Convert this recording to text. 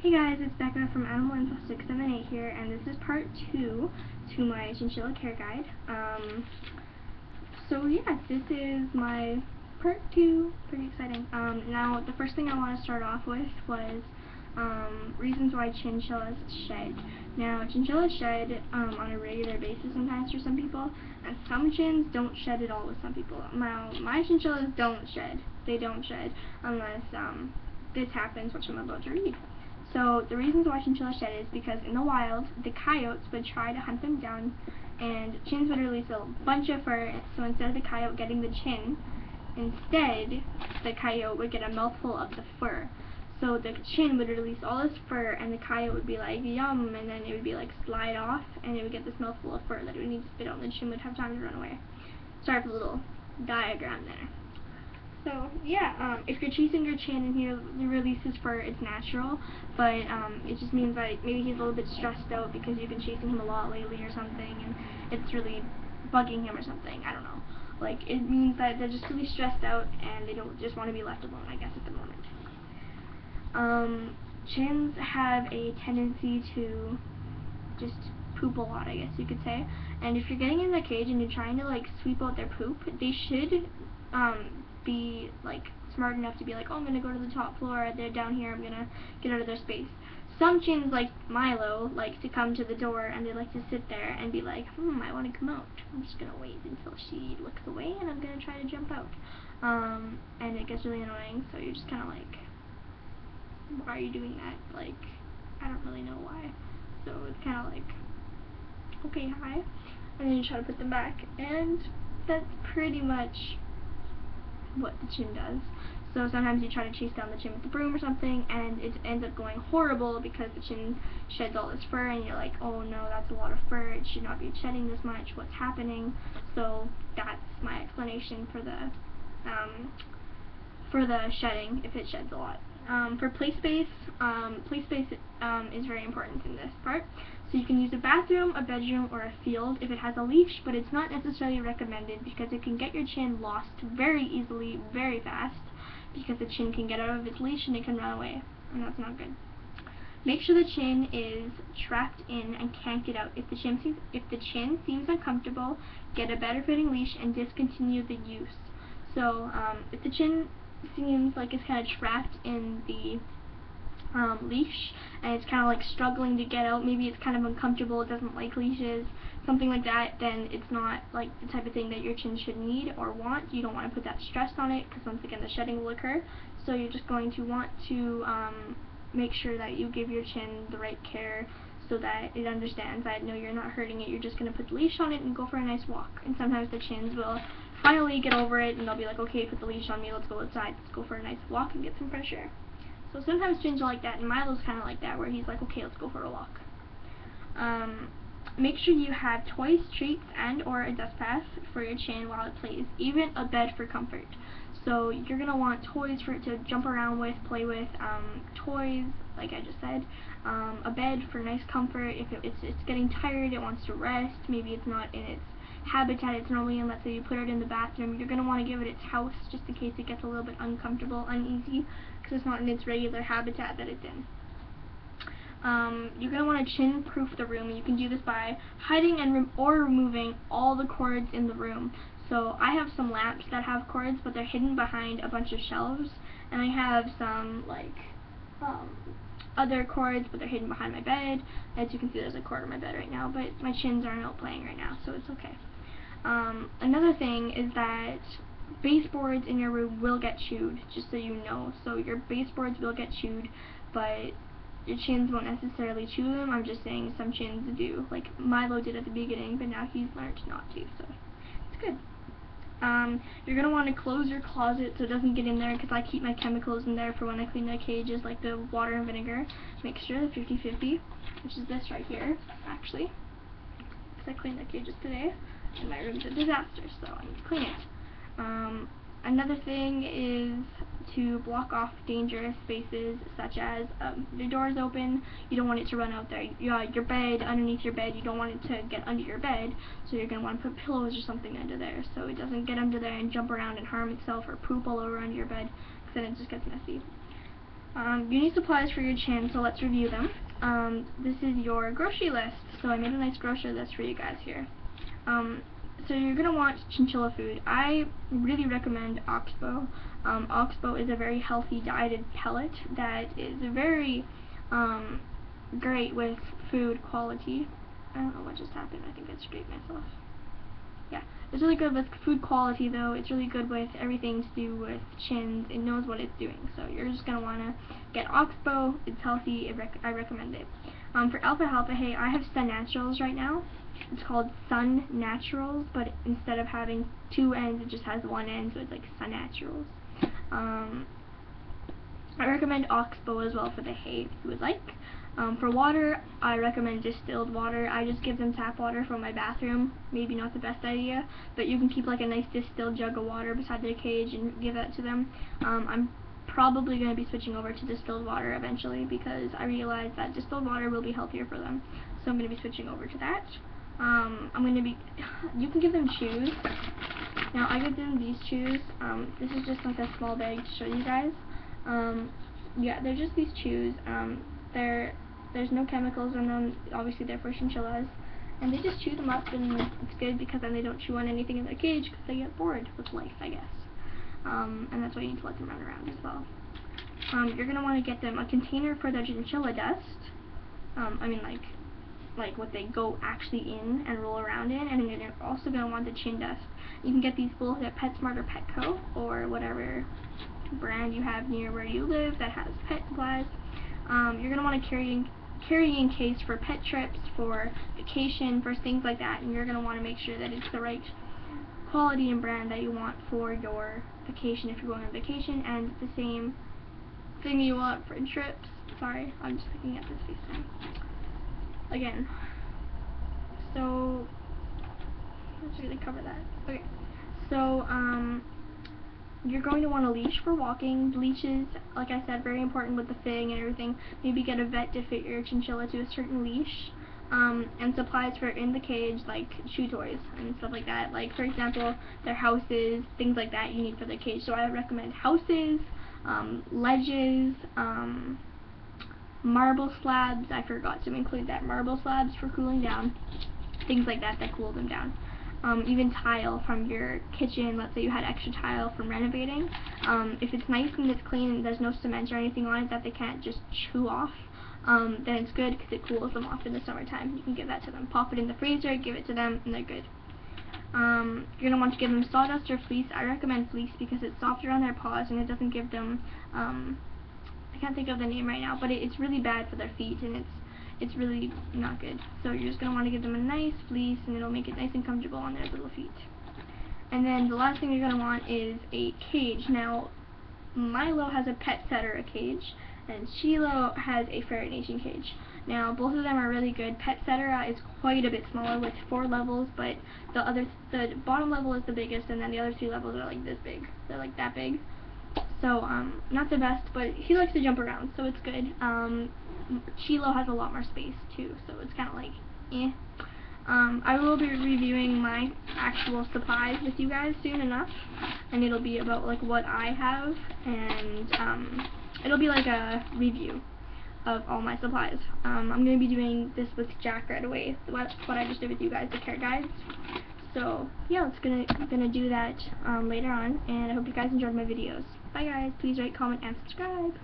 Hey guys, it's Becca from Animal Info 678 here, and this is part 2 to my chinchilla care guide. So yeah, this is my part 2, pretty exciting. Now, the first thing I want to start off with was reasons why chinchillas shed. Now, chinchillas shed on a regular basis sometimes for some people, and some chins don't shed at all with some people. Now, my chinchillas don't shed. They don't shed unless this happens, which I'm about to read. So the reasons why chinchillas shed is because in the wild, the coyotes would try to hunt them down, and chins would release a bunch of fur, so instead of the coyote getting the chin, instead the coyote would get a mouthful of the fur. So the chin would release all this fur, and the coyote would be like, yum, and then it would be like slide off, and it would get this mouthful of fur that it would need to spit out, and the chin would have time to run away. Sorry for the little diagram there. So yeah, if you're chasing your chin and he releases fur, it's natural, but it just means that maybe he's a little bit stressed out because you've been chasing him a lot lately or something, and it's really bugging him or something. I don't know. Like, it means that they're just really stressed out and they don't just want to be left alone, I guess, at the moment. Chins have a tendency to just poop a lot, I guess you could say. And if you're getting in the cage and you're trying to like sweep out their poop, they should be like smart enough to be like, oh, I'm gonna go to the top floor, they're down here, I'm gonna get out of their space. Some chins, like Milo, like to come to the door and they like to sit there and be like, I want to come out. I'm just gonna wait until she looks away and I'm gonna try to jump out. And it gets really annoying, so you're just kind of like, why are you doing that? Like, I don't really know why. So it's kind of like, okay, hi, and then you try to put them back, and that's pretty much what the chin does. So sometimes you try to chase down the chin with the broom or something, and it ends up going horrible because the chin sheds all this fur, and you're like, oh no, that's a lot of fur, it should not be shedding this much, what's happening? So that's my explanation for the shedding, if it sheds a lot. For play space is very important in this part. So you can use a bathroom, a bedroom, or a field if it has a leash, but it's not necessarily recommended because it can get your chin lost very easily, very fast, because the chin can get out of its leash and it can run away, and that's not good. Make sure the chin is trapped in and can't get out. If the chin seems uncomfortable, get a better fitting leash and discontinue the use. So if the chin seems like it's kind of trapped in the leash and it's kind of like struggling to get out, maybe it's kind of uncomfortable, it doesn't like leashes, something like that, then it's not like the type of thing that your chin should need or want. You don't want to put that stress on it because once again the shedding will occur. So you're just going to want to make sure that you give your chin the right care so that it understands that no, you're not hurting it, you're just going to put the leash on it and go for a nice walk. And sometimes the chins will finally get over it and they'll be like, okay, put the leash on me, let's go outside, let's go for a nice walk and get some fresh air. So sometimes chins are like that, and Milo's kind of like that, where he's like, okay, let's go for a walk. Make sure you have toys, treats, and or a dust pass for your chin while it plays, even a bed for comfort. So you're going to want toys for it to jump around with, play with, toys, like I just said, a bed for nice comfort. If it's getting tired, it wants to rest, maybe it's not in its habitat it's normally in, let's say you put it in the bathroom, you're going to want to give it its house just in case it gets a little bit uncomfortable, uneasy, because it's not in its regular habitat that it's in. You're going to want to chin-proof the room, and you can do this by hiding and or removing all the cords in the room. So I have some lamps that have cords, but they're hidden behind a bunch of shelves, and I have some like other cords, but they're hidden behind my bed. As you can see, there's a cord on my bed right now, but my chins aren't out playing right now, so it's okay. Another thing is that baseboards in your room will get chewed, just so you know. So your baseboards will get chewed, but your chins won't necessarily chew them. I'm just saying some chins do. Like Milo did at the beginning, but now he's learned not to, so it's good. You're going to want to close your closet so it doesn't get in there, because I keep my chemicals in there for when I clean my cages, like the water and vinegar mixture, the 50-50, which is this right here, actually, because I cleaned the cages today, and my room's a disaster, so I need to clean it. Another thing is to block off dangerous spaces, such as the door's open, you don't want it to run out there. Your bed, underneath your bed, you don't want it to get under your bed, so you're going to want to put pillows or something under there so it doesn't get under there and jump around and harm itself or poop all over under your bed, because then it just gets messy. You need supplies for your chin, so let's review them. This is your grocery list. So I made a nice grocery list for you guys here. So you're going to want chinchilla food. I really recommend Oxbow. Oxbow is a very healthy dieted pellet that is very great with food quality. I don't know what just happened. I think I scraped myself. Yeah, it's really good with food quality though. It's really good with everything to do with chins. It knows what it's doing. So you're just going to want to get Oxbow. It's healthy. I recommend it. For alpha hey, I have Sun Naturals right now. It's called Sun Naturals, but instead of having two ends, it just has one end, so it's like Sun Naturals. I recommend Oxbow as well for the hay if you would like. For water, I recommend distilled water. I just give them tap water from my bathroom. Maybe not the best idea, but you can keep like a nice distilled jug of water beside their cage and give that to them. I'm probably going to be switching over to distilled water eventually because I realize that distilled water will be healthier for them. So I'm going to be switching over to that. You can give them chews. Now I give them these chews. This is just like a small bag to show you guys. Yeah, they're just these chews. There's no chemicals in them. Obviously they're for chinchillas. And they just chew them up, and it's good because then they don't chew on anything in their cage because they get bored with life, I guess. And that's why you need to let them run around as well. You're going to want to get them a container for their chinchilla dust. Like what they go actually in and roll around in, and you're also going to want the chin dust. You can get these both at PetSmart or Petco or whatever brand you have near where you live that has pet supplies. You're going to want a carrying case for pet trips, for vacation, for things like that, and you're going to want to make sure that it's the right quality and brand that you want for your vacation if you're going on vacation, and the same thing you want for trips. Sorry, I'm just looking at this FaceTime again. So let's really cover that. Okay, so you're going to want a leash for walking. Leashes, like I said, very important with the fitting and everything. Maybe get a vet to fit your chinchilla to a certain leash. And supplies for in the cage, like chew toys and stuff like that. Like for example, their houses, things like that you need for the cage. So I would recommend houses, ledges, marble slabs. I forgot to include that. Marble slabs for cooling down. Things like that cool them down. Even tile from your kitchen. Let's say you had extra tile from renovating. If it's nice and it's clean and there's no cement or anything on it that they can't just chew off, then it's good because it cools them off in the summertime. You can give that to them. Pop it in the freezer, give it to them, and they're good. You're going to want to give them sawdust or fleece. I recommend fleece because it's softer on their paws and it doesn't give them, I can't think of the name right now, but it's really bad for their feet and it's really not good. So you're just going to want to give them a nice fleece and it'll make it nice and comfortable on their little feet. And then the last thing you're going to want is a cage. Now, Milo has a pet setter a cage, and Shiloh has a Ferret Nation cage. Now, both of them are really good. Pet setter is quite a bit smaller with 4 levels, but the bottom level is the biggest, and then the other 2 levels are like this big. They're like that big. So, not the best, but he likes to jump around, so it's good. Shiloh has a lot more space, too, so it's kind of like, eh. I will be reviewing my actual supplies with you guys soon enough, and it'll be about like what I have, and it'll be like a review of all my supplies. I'm going to be doing this with Jack right away, what I just did with you guys, the care guides. So yeah, I'm gonna do that later on, and I hope you guys enjoyed my videos. Bye guys, please rate, comment, and subscribe.